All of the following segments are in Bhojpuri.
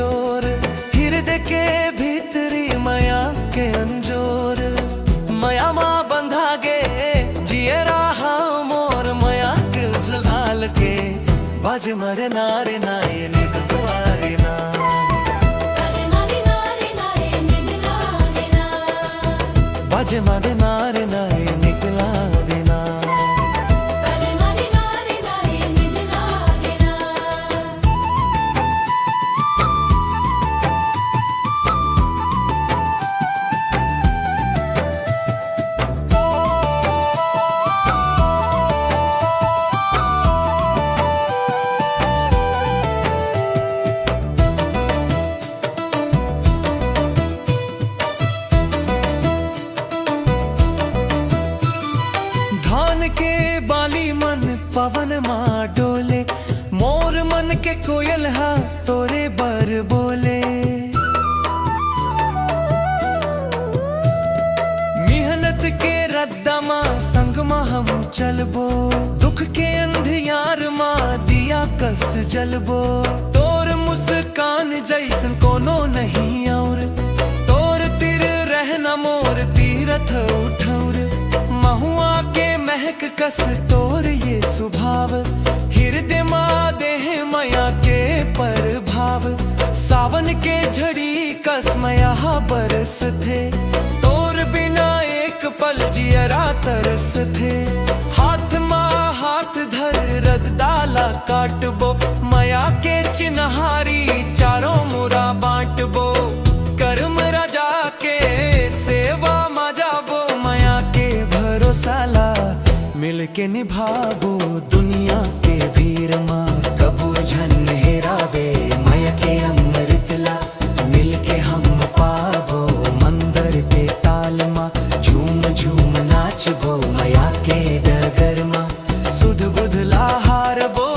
अंजोर, हृदय के भीतरी माया के अंजोर। माया माँ बंधा गे जिए रहा मोर, माया के झलाल के बाज मरे नारे नाये निगवारे ना। बाजे मारे नारे नाये निकला देना। के बाली मन पवन माँ डोले, मोर मन के कोयल हा तोरे बर बोले। मेहनत के रद्दा माँ संग माँ हम चलबो, दुख के अंधियार माँ दिया कस जलबो। तोर मुस्कान जैसन कोनो नहीं और, तोर तिर रहना मोर तीरथ उठौर। महुआ के महक कस तोर ये स्वभाव, हृदय माँ देह माया के प्रभाव। सावन के झड़ी कस माया बरस थे, तोर बिना एक पल जियरा तरस थे। हाथ माँ हाथ धर रद डाला काटबो, माया के चिन्हारी चारों मुरा बांटबो। कर्म राजा के सेवा मा जाबो, माया के भरोसाला मिल के निभाबो। दुनिया के भीड़ माँ कबू झन हेराबे, माया के अमृतला मिल के हम पाबो। मंदिर के ताल माँ झूम झूम नाचबो, माया के डगर माँ सुध बुध ला हारबो।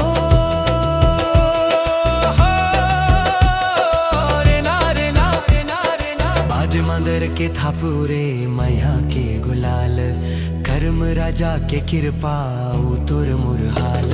बाज मंदिर के थापुरे माया के गुलाल, कर्म राजा के कृपा उतुर मुरहाल।